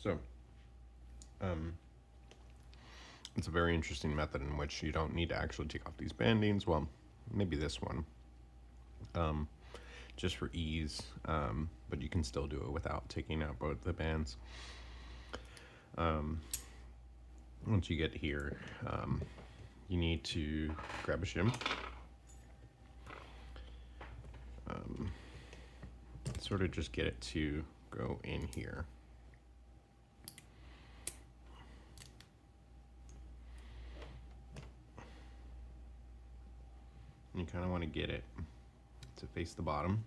So, it's a very interesting method in which you don't need to actually take off these bandings. Well, maybe this one, just for ease, but you can still do it without taking out both the bands. Once you get here, you need to grab a shim, sort of just get it to go in here. You kind of want to get it to face the bottom.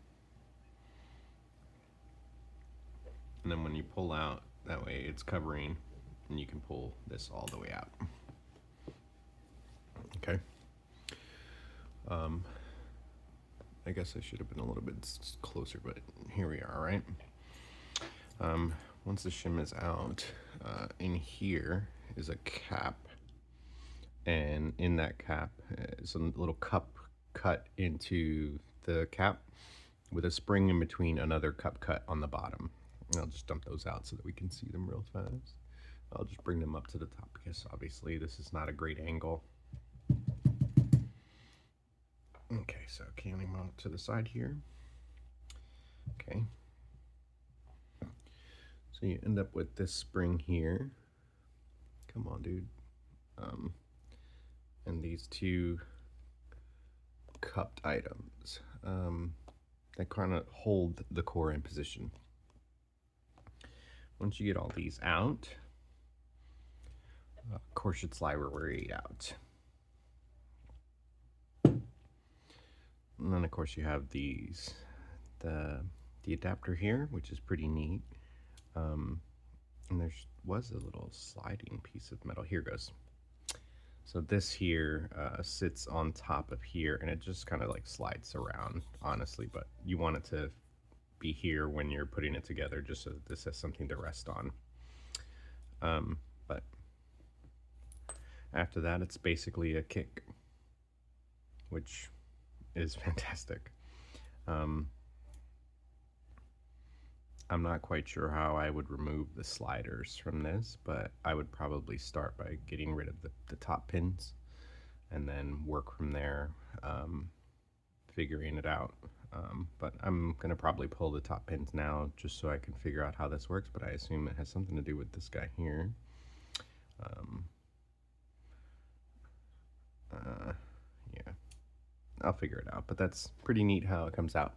And then when you pull out, that way it's covering and you can pull this all the way out. Okay. I guess I should have been a little bit closer, but here we are, right? Once the shim is out, in here is a cap. And in that cap is a little cup cut into the cap with a spring in between another cup cut on the bottom. And I'll just dump those out so that we can see them real fast. I'll just bring them up to the top because obviously this is not a great angle. Okay, so canning them out to the side here. Okay. So you end up with this spring here. Come on, dude. And these two cupped items that kind of hold the core in position. Once you get all these out, core should slide right out. And then of course you have these, the adapter here, which is pretty neat. And there was a little sliding piece of metal. Here goes. So this here sits on top of here, and it just kind of like slides around, honestly, but you want it to be here when you're putting it together, just so that this has something to rest on. But after that, it's basically a kick, which is fantastic. I'm not quite sure how I would remove the sliders from this, but I would probably start by getting rid of the top pins and then work from there, figuring it out. But I'm gonna probably pull the top pins now just so I can figure out how this works, but I assume it has something to do with this guy here. Yeah, I'll figure it out, but that's pretty neat how it comes out.